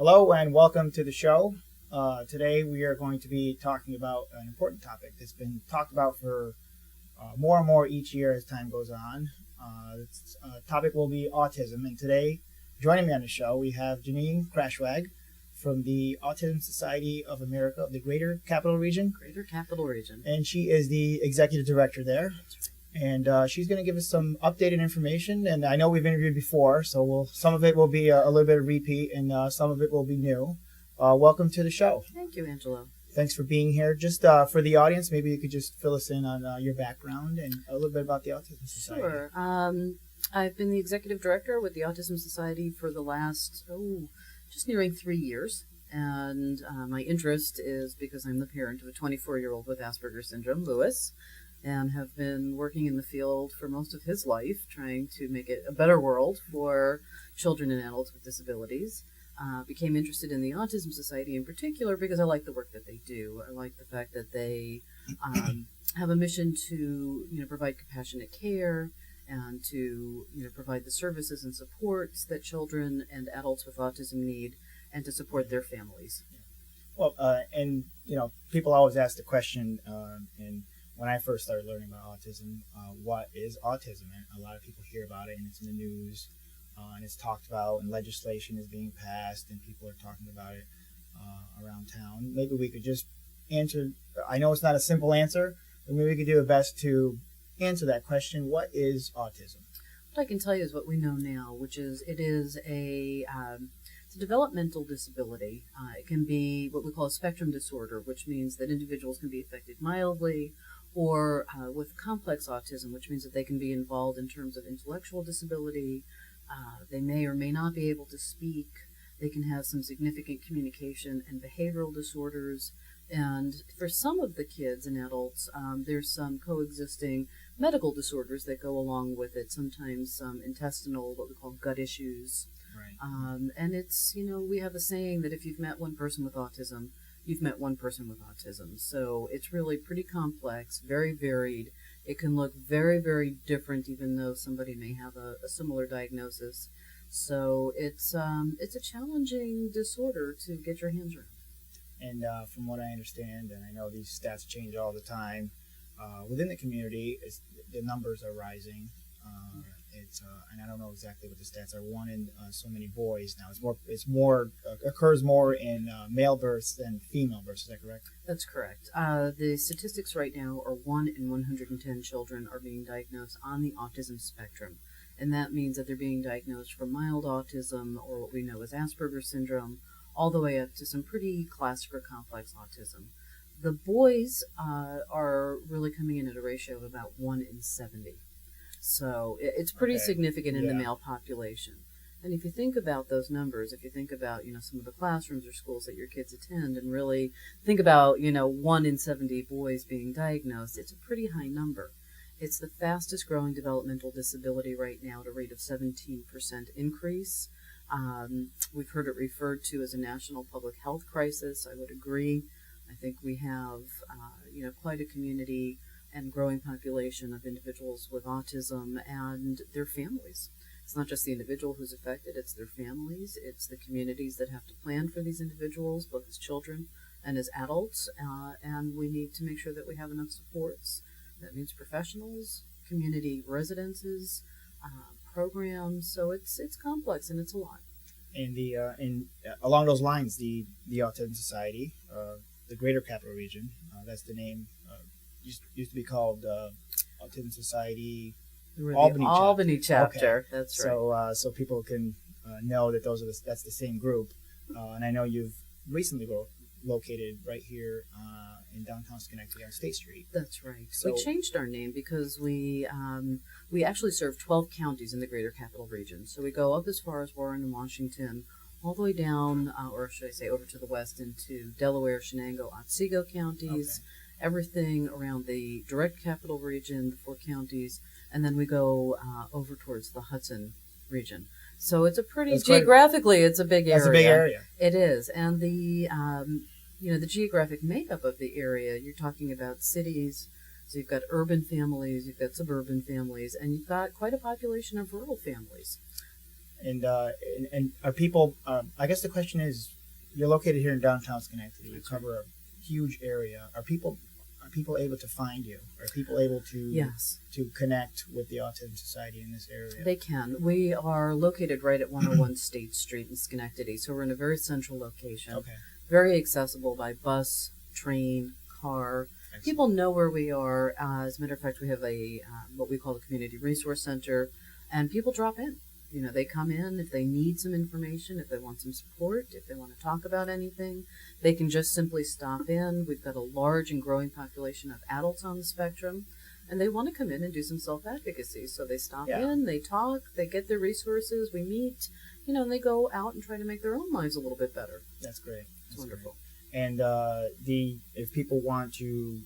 Hello and welcome to the show. Today we are going to be talking about an important topic that's been talked about for more and more each year as time goes on. This topic will be autism, and today joining me on the show we have Janine Kruiswijk from the Autism Society of America of the Greater Capital Region. Greater Capital Region. And she is the executive director there. That's right. And she's going to give us some updated information. And I know we've interviewed before, so some of it will be a little bit of repeat, and some of it will be new. Welcome to the show. Thank you, Angelo. Thanks for being here. Just for the audience, maybe you could just fill us in on your background and a little bit about the Autism Society. Sure. I've been the executive director with the Autism Society for the last, just nearing 3 years. And my interest is because I'm the parent of a 24-year-old with Asperger's syndrome, Lewis, and have been working in the field for most of his life, trying to make it a better world for children and adults with disabilities. Became interested in the Autism Society in particular because I like the work that they do. I like the fact that they have a mission to, provide compassionate care and to, provide the services and supports that children and adults with autism need, and to support their families. Well, people always ask the question, and when I first started learning about autism, what is autism? And a lot of people hear about it, and it's in the news, and it's talked about, and legislation is being passed, and people are talking about it around town. Maybe we could just answer. I know it's not a simple answer, but maybe we could do our best to answer that question. What is autism? What I can tell you is what we know now, which is it's a developmental disability. It can be what we call a spectrum disorder, which means that individuals can be affected mildly, or with complex autism, which means that they can be involved in terms of intellectual disability. They may or may not be able to speak. They can have some significant communication and behavioral disorders. And for some of the kids and adults, there's some coexisting medical disorders that go along with it, sometimes some intestinal, what we call gut issues. Right. And it's, we have a saying that if you've met one person with autism, you've met one person with autism. So it's really pretty complex, very varied. It can look very, very different, even though somebody may have a similar diagnosis. So it's a challenging disorder to get your hands around. And from what I understand, and I know these stats change all the time, within the community, the numbers are rising. And I don't know exactly what the stats are. One in so many boys now. Occurs more in male births than female births. Is that correct? That's correct. The statistics right now are 1 in 110 children are being diagnosed on the autism spectrum. And that means that they're being diagnosed from mild autism, or what we know as Asperger's syndrome, all the way up to some pretty classic or complex autism. The boys are really coming in at a ratio of about 1 in 70. So it's pretty significant in the male population. And if you think about those numbers, if you think about, some of the classrooms or schools that your kids attend, and really think about, 1 in 70 boys being diagnosed, it's a pretty high number. It's the fastest growing developmental disability right now at a rate of 17% increase. We've heard it referred to as a national public health crisis. I would agree. I think we have, quite a community and growing population of individuals with autism and their families. It's not just the individual who's affected, it's their families, it's the communities that have to plan for these individuals, both as children and as adults, and we need to make sure that we have enough supports. That means professionals, community residences, programs, so it's complex and it's a lot. And along those lines, the Autism Society, the Greater Capital Region, that's the name, used to be called Autism Society Albany chapter. Okay. That's right. So people can know that that's the same group. And I know you've recently located right here in downtown Schenectady on State Street. That's right. So, we changed our name because we actually serve 12 counties in the Greater Capital Region. So we go up as far as Warren and Washington, all the way down, or should I say over to the west into Delaware, Shenango, Otsego counties. Okay. Everything around the direct capital region, the 4 counties, and then we go over towards the Hudson region. So it's a pretty, geographically, it's a big area. That's a big area. It is. And the geographic makeup of the area, you're talking about cities, so you've got urban families, you've got suburban families, and you've got quite a population of rural families. And are people? I guess the question is, you're located here in downtown Schenectady. You cover a huge area. Are people able to find you? Are people able to Yes. to connect with the Autism Society in this area? They can. We are located right at 101 State Street in Schenectady, so we're in a very central location. Okay. Very accessible by bus, train, car. Excellent. People know where we are. As a matter of fact, we have a what we call a community resource center, and people drop in. You know, they come in if they need some information, if they want some support, if they want to talk about anything. They can just simply stop in. We've got a large and growing population of adults on the spectrum, and they want to come in and do some self-advocacy. So they stop in, they talk, they get their resources, we meet, you know, and they go out and try to make their own lives a little bit better. That's great. It's wonderful. Great. And if people want to,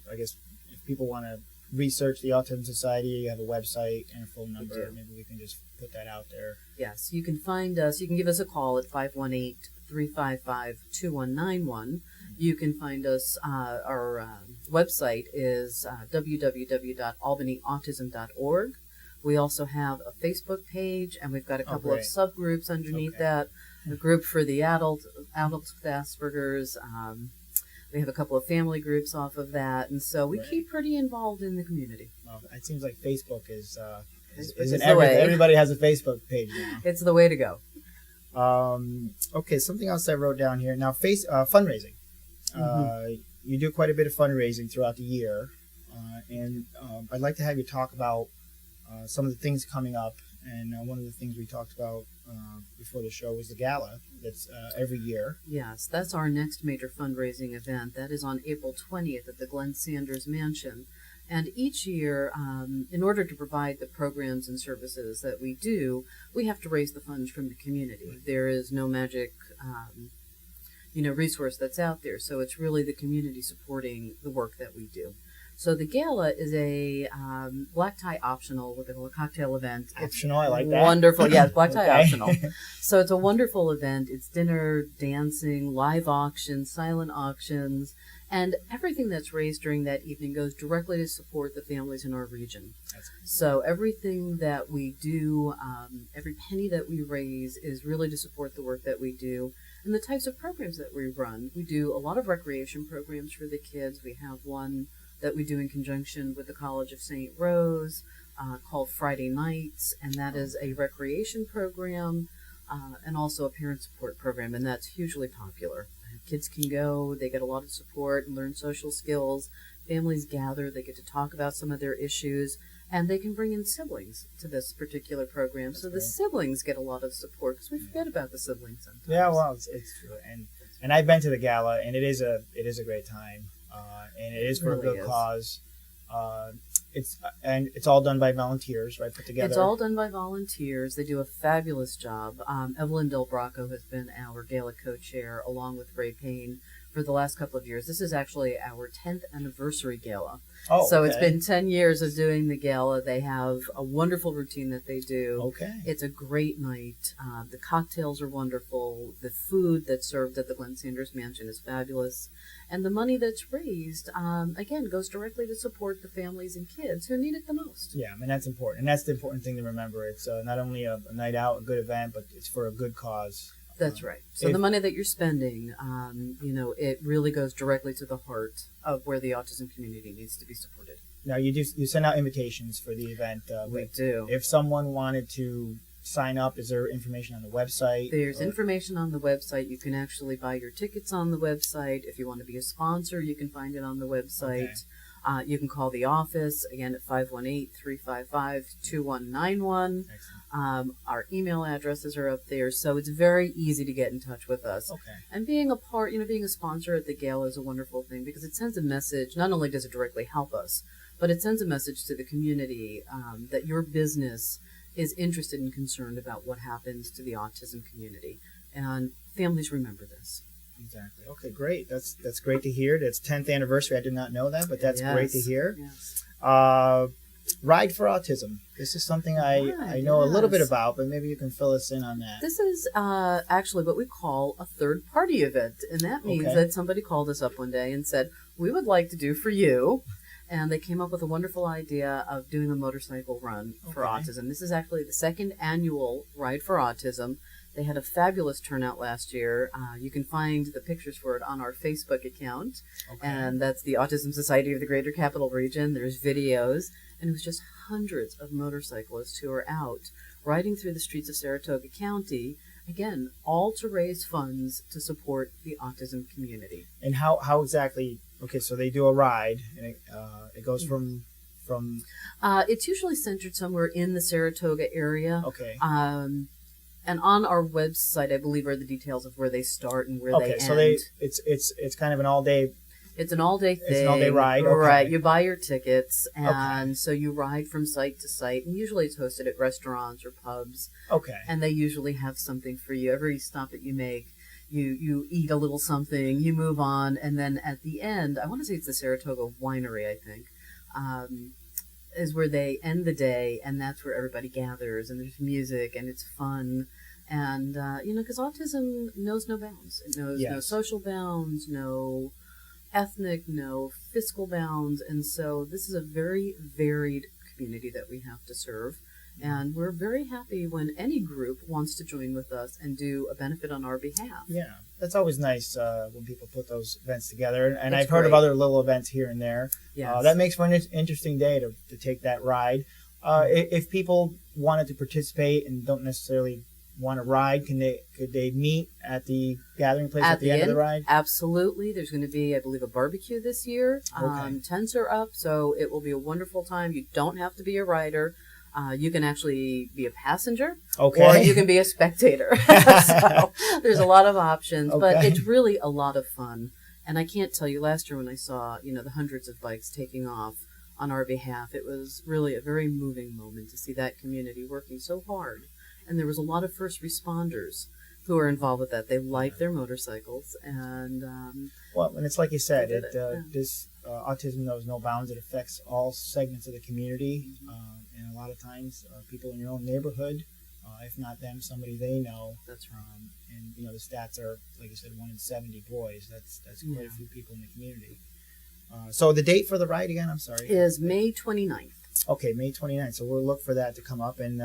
research the Autism Society, you have a website and a phone number. Maybe we can just put that out there. Yes, you can find us. You can give us a call at 518-355-2191. You can find us. Our website is www.albanyautism.org. We also have a Facebook page, and we've got a couple of subgroups underneath that. A group for the adults with Asperger's. We have a couple of family groups off of that, and so we keep pretty involved in the community. Well, it seems like Facebook is the way. Everybody has a Facebook page now. It's the way to go. Okay, something else I wrote down here. Now, fundraising. You do quite a bit of fundraising throughout the year, and I'd like to have you talk about some of the things coming up. And one of the things we talked about before the show was the gala that's every year. Yes, that's our next major fundraising event. That is on April 20th at the Glenn Sanders Mansion. And each year, in order to provide the programs and services that we do, we have to raise the funds from the community. There is no magic, resource that's out there. So it's really the community supporting the work that we do. So the gala is a black tie optional, what they call a cocktail event. Optional, I like that. Wonderful, yes, black tie optional. So it's a wonderful event. It's dinner, dancing, live auctions, silent auctions, and everything that's raised during that evening goes directly to support the families in our region. So everything that we do, every penny that we raise is really to support the work that we do and the types of programs that we run. We do a lot of recreation programs for the kids. We have one that we do in conjunction with the College of St. Rose called Friday Nights, and that is a recreation program and also a parent support program, and that's hugely popular. Kids can go, they get a lot of support and learn social skills. Families gather, they get to talk about some of their issues, and they can bring in siblings to this particular program. That's so great. The siblings get a lot of support because we forget about the siblings sometimes. Yeah, well, it's true, and I've been to the gala, and it is a great time. And it is for a good cause. It's all done by volunteers, right? Put together. It's all done by volunteers. They do a fabulous job. Evelyn Del Bracco has been our gala co-chair along with Ray Payne for the last couple of years. This is actually our 10th anniversary gala. Oh, so it's been 10 years of doing the gala. They have a wonderful routine that they do. Okay. It's a great night. The cocktails are wonderful. The food that's served at the Glenn Sanders Mansion is fabulous. And the money that's raised, again, goes directly to support the families and kids who need it the most. Yeah, I mean, that's important. And that's the important thing to remember. It's not only a night out, a good event, but it's for a good cause. That's right. So the money that you're spending, it really goes directly to the heart of where the autism community needs to be supported. Now, you send out invitations for the event. We do. If someone wanted to sign up, is there information on the website? There's information on the website. You can actually buy your tickets on the website. If you want to be a sponsor, you can find it on the website. Okay. You can call the office, again, at 518-355-2191. Our email addresses are up there, so it's very easy to get in touch with us. Okay. And being a sponsor at the gala is a wonderful thing because it sends a message. Not only does it directly help us, but it sends a message to the community that your business is interested and concerned about what happens to the autism community. And families remember this. Exactly. Okay, great. That's great to hear. That's 10th anniversary. I did not know that, but that's great to hear. Yes. Ride for Autism. This is something I know a little bit about, but maybe you can fill us in on that. This is actually what we call a third-party event, and that means that somebody called us up one day and said, we would like to do for you and they came up with a wonderful idea of doing a motorcycle run for Okay. autism. This is actually the second annual Ride for Autism. They had a fabulous turnout last year. You can find the pictures for it on our Facebook account, Okay. and that's the Autism Society of the Greater Capital Region. There's videos, and it was just hundreds of motorcyclists who are out riding through the streets of Saratoga County, again, all to raise funds to support the autism community. And how exactly? Okay, so they do a ride, and it goes from. It's usually centered somewhere in the Saratoga area. Okay. And on our website, I believe, are the details of where they start and where they end. Okay, so it's kind of an all day. It's an all-day thing. It's an all-day ride. Okay. Right. You buy your tickets, and so you ride from site to site. And usually it's hosted at restaurants or pubs. Okay. And they usually have something for you. Every stop that you make, you eat a little something, you move on, and then at the end, I want to say it's the Saratoga Winery, I think, is where they end the day, and that's where everybody gathers, and there's music, and it's fun. And, because autism knows no bounds. It knows no social bounds, no ethnic, no fiscal bounds, and so this is a very varied community that we have to serve, and we're very happy when any group wants to join with us and do a benefit on our behalf. Yeah, that's always nice when people put those events together, and It's I've heard of great. other little events here and there. Yes. That makes for an interesting day to take that ride. If people wanted to participate and don't necessarily want to ride, could they meet at the gathering place at the end of the ride? Absolutely. There's going to be, I believe, a barbecue this year. Okay. Tents are up, so it will be a wonderful time. You don't have to be a rider. You can actually be a passenger, Okay. or you can be a spectator. So there's a lot of options, but Okay. it's really a lot of fun. And I can't tell you, last year when I saw, the hundreds of bikes taking off on our behalf, it was really a very moving moment to see that community working so hard. And there was a lot of first responders who are involved with that. They like their motorcycles, and and it's like you said, They did it, this autism knows no bounds. It affects all segments of the community, and a lot of times people in your own neighborhood, if not them, somebody they know. That's right. And the stats are, like you said, 1 in 70 boys. That's quite a few people in the community. So the date for the ride again? I'm sorry. Is May 29th. Okay, May 29th. So we'll look for that to come up, and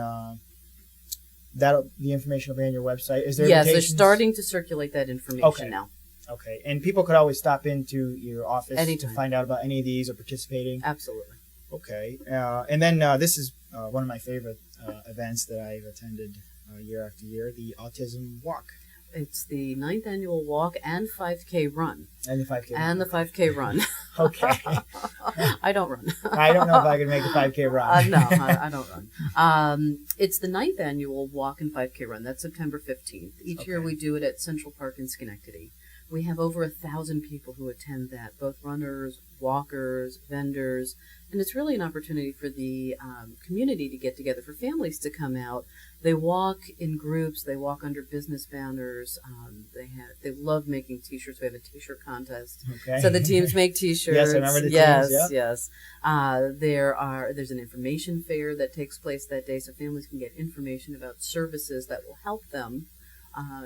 the information will be on your website. Is there? Yes, they're invitations? starting to circulate that information now. Okay, and people could always stop into your office Anytime. to find out about any of these or participating. Absolutely. Okay, and then this is one of my favorite events that I've attended year after year: the Autism Walk It's the 9th annual walk and 5K run. and the 5K. And the 5K run. Okay, I don't run. I don't know if I can make the 5K run. No, I don't run. It's the 9th annual walk and 5K run. That's September 15th. Each year Okay. we do it at Central Park in Schenectady. We have over 1,000 people who attend that, both runners, walkers, vendors, and it's really an opportunity for the community to get together, for families to come out. They walk in groups. They walk under business banners. They love making T-shirts. We have a T-shirt contest. Okay. So the teams make T-shirts. Yes, I remember the yes, teams. Yes. There's an information fair that takes place that day, so families can get information about services that will help them,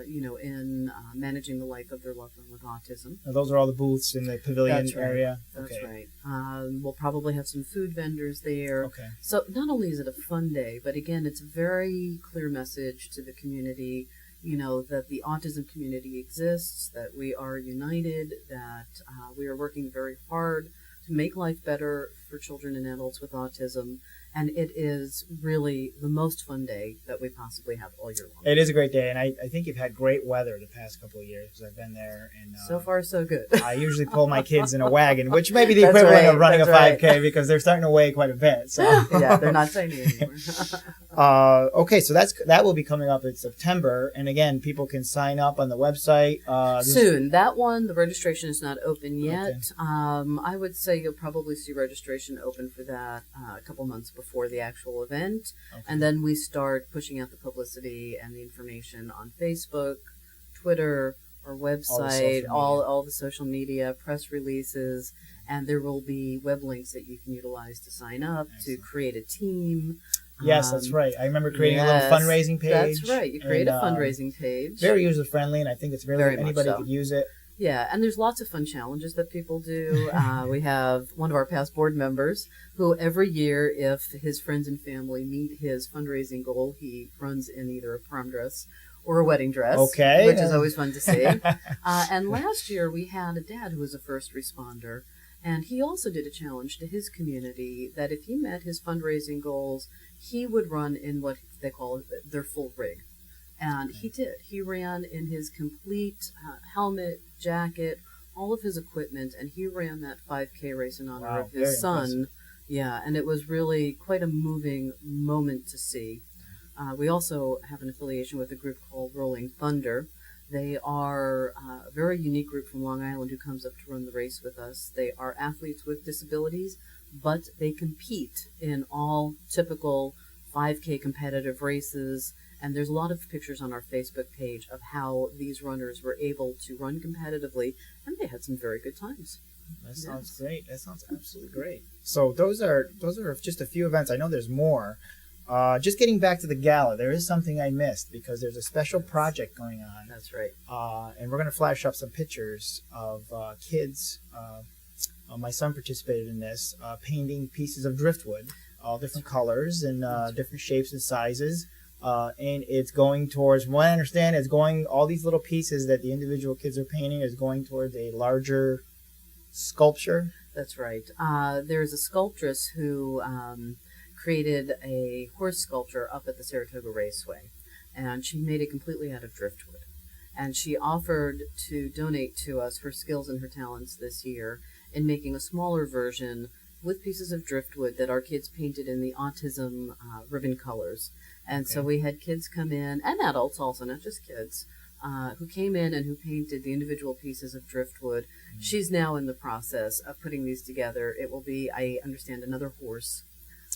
in managing the life of their loved one with autism. Now, those are all the booths in the pavilion That's right. area. That's Okay. right. We'll probably have some food vendors there. Okay. So not only is it a fun day, but again, it's a very clear message to the community, that the autism community exists, that we are united, that we are working very hard to make life better for children and adults with autism. And it is really the most fun day that we possibly have all year long. It is a great day, and I think you've had great weather the past couple of years because I've been there. And So far, so good. I usually pull my kids in a wagon, which may be the That's equivalent of right, running a that's 5K because they're starting to weigh quite a bit. So Yeah, they're not tiny anymore. okay, so that will be coming up in September, and again, people can sign up on the website Soon. That one, the registration is not open yet. Okay. I would say you'll probably see registration open for that a couple months before the actual event. Okay. And then we start pushing out the publicity and the information on Facebook, Twitter, our website, all the social media, press releases, and there will be web links that you can utilize to sign up, Excellent. to create a team. Yes, that's right. I remember creating a little fundraising page. That's right. You create a fundraising page. Very user friendly, and I think it's really Very much anybody so. could use it. Yeah, and there's lots of fun challenges that people do. We have one of our past board members who every year, if his friends and family meet his fundraising goal, he runs in either a prom dress or a wedding dress, Okay. which is always fun to see. And last year we had a dad who was a first responder, and he also did a challenge to his community that if he met his fundraising goals, he would run in what they call their full rig. And he did. He ran in his complete helmet, jacket, all of his equipment, and he ran that 5K race in honor of his son. Impressive. Yeah, and it was really quite a moving moment to see. We also have an affiliation with a group called Rolling Thunder. They are a very unique group from Long Island who comes up to run the race with us. They are athletes with disabilities, but they compete in all typical 5K competitive races. And there's a lot of pictures on our Facebook page of how these runners were able to run competitively, and they had some very good times. That sounds great. That sounds absolutely great. So those are just a few events. I know there's more. Just getting back to the gala, there is something I missed because there's a special project going on. That's right. And we're going to flash up some pictures of kids. My son participated in this, painting pieces of driftwood, all different colors and different shapes and sizes. And it's going towards, from what I understand, all these little pieces that the individual kids are painting is going towards a larger sculpture. That's right. There's a sculptress who created a horse sculpture up at the Saratoga Raceway, and she made it completely out of driftwood. And she offered to donate to us her skills and her talents this year in making a smaller version with pieces of driftwood that our kids painted in the Autism ribbon colors. And so we had kids come in, and adults also, not just kids, who came in and who painted the individual pieces of driftwood. Mm-hmm. She's now in the process of putting these together. It will be, I understand, another horse.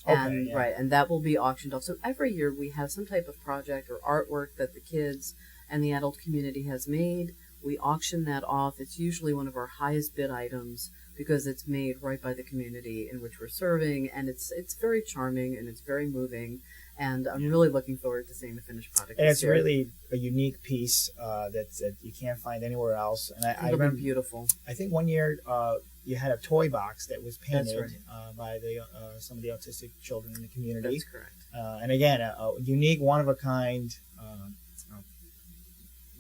And, right, and that will be auctioned off. So every year we have some type of project or artwork that the kids and the adult community has made. We auction that off. It's usually one of our highest bid items because it's made right by the community in which we're serving, and it's very charming and it's very moving. And I'm really looking forward to seeing the finished product. And it's year. really a unique piece that you can't find anywhere else. And I remember, beautiful. I think one year you had a toy box that was painted by some of the autistic children in the community. That's correct. And again, a unique, one-of-a-kind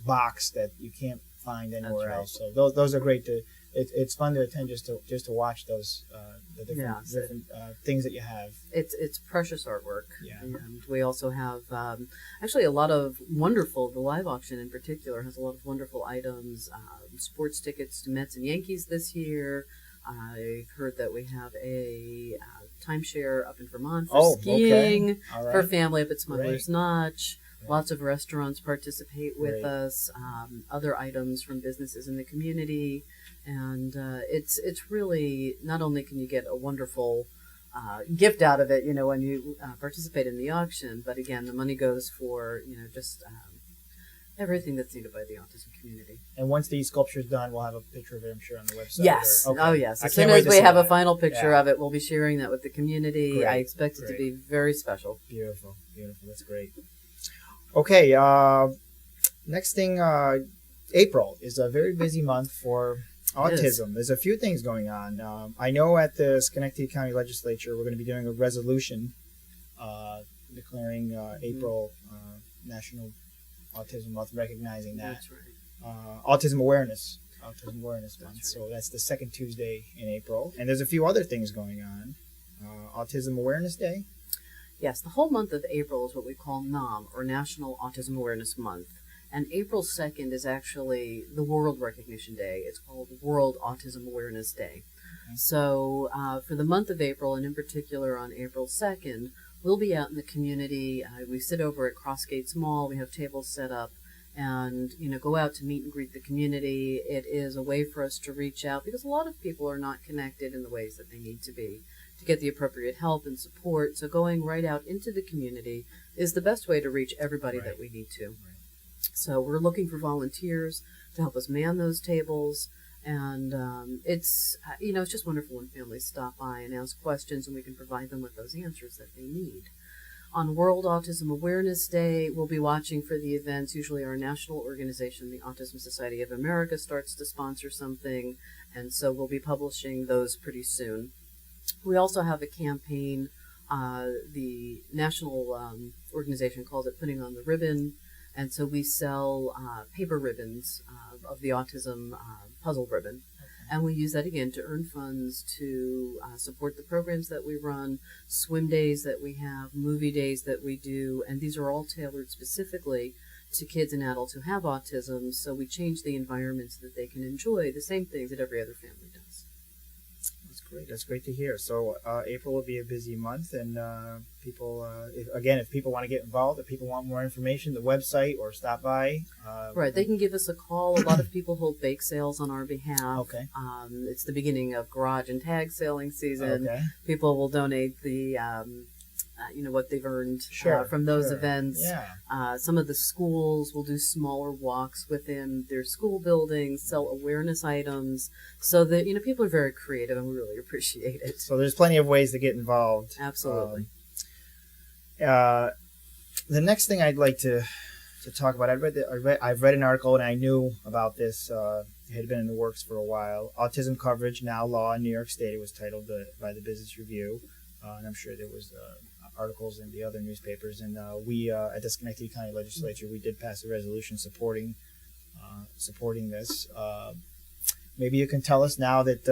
box that you can't find anywhere else. So those are great to. It's fun to attend just to watch those the different things that you have. It's precious artwork. Yeah. And we also have actually a lot of wonderful. The live auction in particular has a lot of wonderful items. Sports tickets to Mets and Yankees this year. I've heard that we have a timeshare up in Vermont for skiing for family up at Smuggler's Notch. Lots of restaurants participate with us. Other items from businesses in the community. And it's really, not only can you get a wonderful gift out of it, when you participate in the auction, but again, the money goes for, just everything that's needed by the autism community. And once the sculpture's done, we'll have a picture of it, I'm sure, on the website. Yes. Oh, yes. As soon as we have a final picture of it, we'll be sharing that with the community. I expect it to be very special. Beautiful. That's great. Okay. Next thing, April is a very busy month for autism. There's a few things going on. I know at the Schenectady County Legislature, we're going to be doing a resolution declaring April National Autism Month, recognizing that. That's right. Autism Awareness Month. So that's the second Tuesday in April. And there's a few other things going on. Autism Awareness Day. Yes, the whole month of April is what we call NAM, or National Autism Awareness Month. And April 2nd is actually the World Recognition Day. It's called World Autism Awareness Day. Okay. So for the month of April, and in particular on April 2nd, we'll be out in the community. We sit over at Crossgates Mall. We have tables set up and, go out to meet and greet the community. It is a way for us to reach out because a lot of people are not connected in the ways that they need to be to get the appropriate help and support. So going right out into the community is the best way to reach everybody that we need to. Right. So we're looking for volunteers to help us man those tables. And it's just wonderful when families stop by and ask questions and we can provide them with those answers that they need. On World Autism Awareness Day, we'll be watching for the events. Usually our national organization, the Autism Society of America, starts to sponsor something, and so we'll be publishing those pretty soon. We also have a campaign. The national organization calls it Putting on the Ribbon, and so we sell paper ribbons of the autism puzzle ribbon. And we use that again to earn funds to support the programs that we run, swim days that we have, movie days that we do, and these are all tailored specifically to kids and adults who have autism, so we change the environment so that they can enjoy the same things that every other family does. That's great. That's great to hear. So April will be a busy month, and people, if people want to get involved, if people want more information, the website or stop by. Right, they can give us a call. A lot of people hold bake sales on our behalf. Okay. It's the beginning of garage and tag selling season. Okay. People will donate the what they've earned from those events. Yeah. Some of the schools will do smaller walks within their school buildings, sell awareness items, so that people are very creative, and we really appreciate it. So there's plenty of ways to get involved. Absolutely. The next thing I'd like to talk about, I've read an article, and I knew about this. It had been in the works for a while. Autism coverage now law in New York State. It was titled by the Business Review, and I'm sure there was articles in the other newspapers. And we at the Schenectady County Legislature, we did pass a resolution supporting this. Maybe you can tell us, now that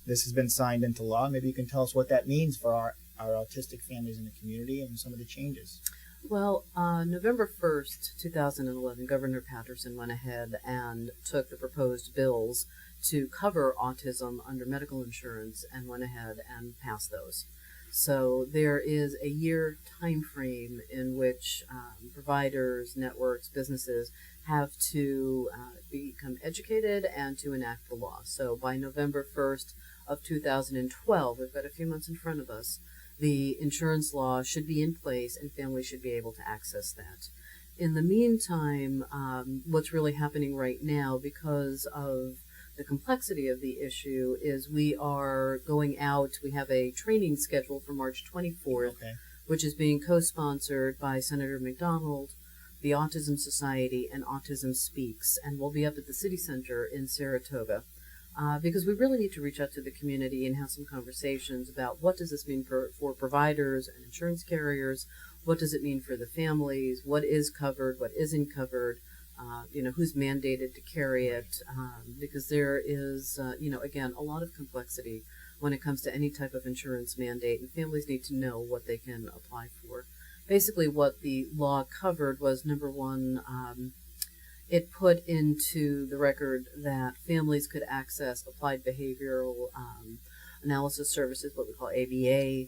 this has been signed into law, maybe you can tell us what that means for our autistic families in the community and some of the changes. Well, November 1st, 2011, Governor Patterson went ahead and took the proposed bills to cover autism under medical insurance and went ahead and passed those. So there is a year time frame in which providers, networks, businesses have to become educated and to enact the law. So by November 1st of 2012, we've got a few months in front of us, the insurance law should be in place and families should be able to access that. In the meantime, what's really happening right now, because of the complexity of the issue, is we are going out. We have a training scheduled for March 24th, which is being co-sponsored by Senator McDonald, the Autism Society, and Autism Speaks, and we'll be up at the City Center in Saratoga. Because we really need to reach out to the community and have some conversations about what does this mean for providers and insurance carriers, what does it mean for the families, what is covered, what isn't covered, who's mandated to carry it, because there is, again, a lot of complexity when it comes to any type of insurance mandate, and families need to know what they can apply for. Basically, what the law covered was, number one, it put into the record that families could access applied behavioral analysis services, what we call ABA.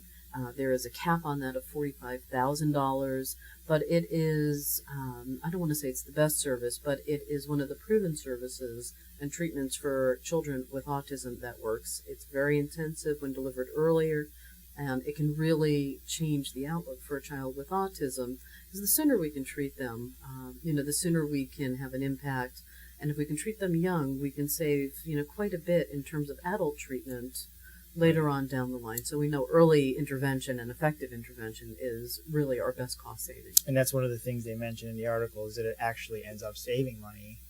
There is a cap on that of $45,000, but it is, I don't want to say it's the best service, but it is one of the proven services and treatments for children with autism that works. It's very intensive when delivered earlier, and it can really change the outlook for a child with autism, because the sooner we can treat them, the sooner we can have an impact. And if we can treat them young, we can save, quite a bit in terms of adult treatment later on down the line. So we know early intervention and effective intervention is really our best cost saving. And that's one of the things they mentioned in the article, is that it actually ends up saving money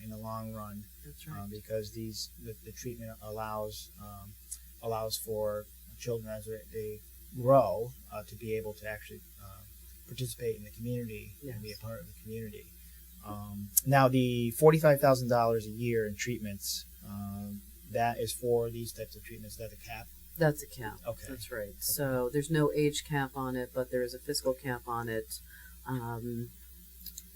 in the long run. That's right. Because the treatment allows for children as they grow to be able to actually participate in the community and be a part of the community. Now, the $45,000 a year in treatments, that is for these types of treatments. Is that a cap? That's a cap. Okay. That's right. Okay. So there's no age cap on it, but there is a fiscal cap on it.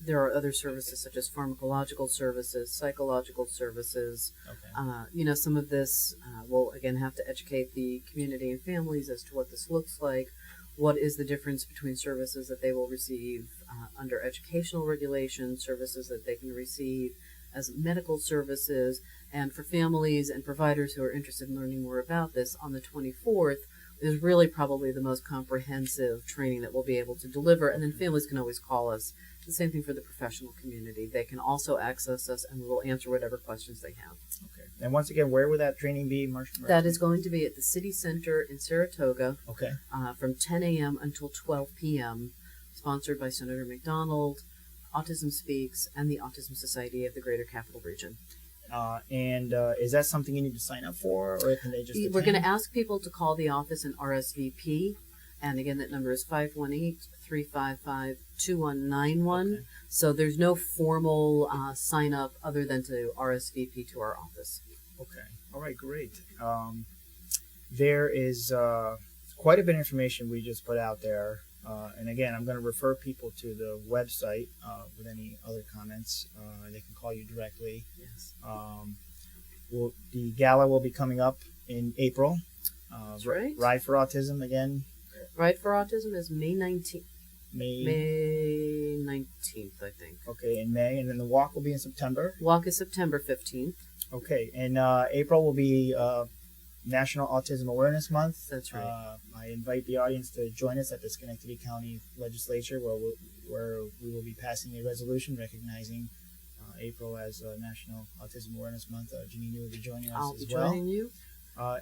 There are other services such as pharmacological services, psychological services. Okay. Some of this we'll again have to educate the community and families as to what this looks like. What is the difference between services that they will receive under educational regulations, services that they can receive as medical services, and for families and providers who are interested in learning more about this, on the 24th, is really probably the most comprehensive training that we'll be able to deliver. And then families can always call us. The same thing for the professional community. They can also access us, and we will answer whatever questions they have. Okay. And once again, where would that training be, Marcia? That is going to be at the City Center in Saratoga. Okay. From 10 a.m. until 12 p.m., sponsored by Senator McDonald, Autism Speaks, and the Autism Society of the Greater Capital Region. And is that something you need to sign up for, or can they just attend? We're going to ask people to call the office and RSVP. And again, that number is 518-355-2191. Okay. So there's no formal sign up other than to RSVP to our office. Okay. All right, great. There is quite a bit of information we just put out there. And again, I'm going to refer people to the website with any other comments. They can call you directly. Yes. The gala will be coming up in April. That's right. Ride for Autism again. Ride for Autism is May 19th. May 19th, I think. Okay, in May. And then the walk will be in September. Walk is September 15th. Okay, and April will be National Autism Awareness Month. That's right. I invite the audience to join us at the Schenectady County Legislature, where we will be passing a resolution recognizing April as National Autism Awareness Month. Janine, you will be joining us as well. I'll be joining you.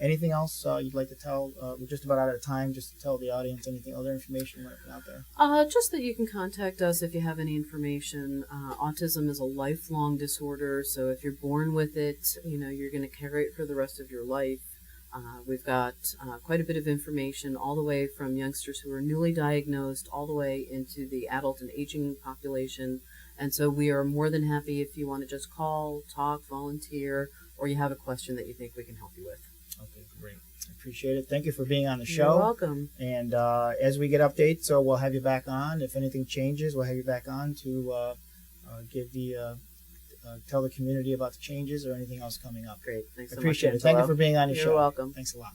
Anything else you'd like to tell? We're just about out of time. Just to tell the audience anything, other information you want to put out there. Just that you can contact us if you have any information. Autism is a lifelong disorder, so if you're born with it, you're going to carry it for the rest of your life. We've got quite a bit of information all the way from youngsters who are newly diagnosed all the way into the adult and aging population. And so we are more than happy if you want to just call, talk, volunteer, or you have a question that you think we can help you with. Okay, great. I appreciate it. Thank you for being on the show. You're welcome. And as we get updates, we'll have you back on. If anything changes, we'll have you back on to tell the community about the changes or anything else coming up. Great. Thanks so much. Appreciate it. Thank you for being on the show. You're welcome. Thanks a lot.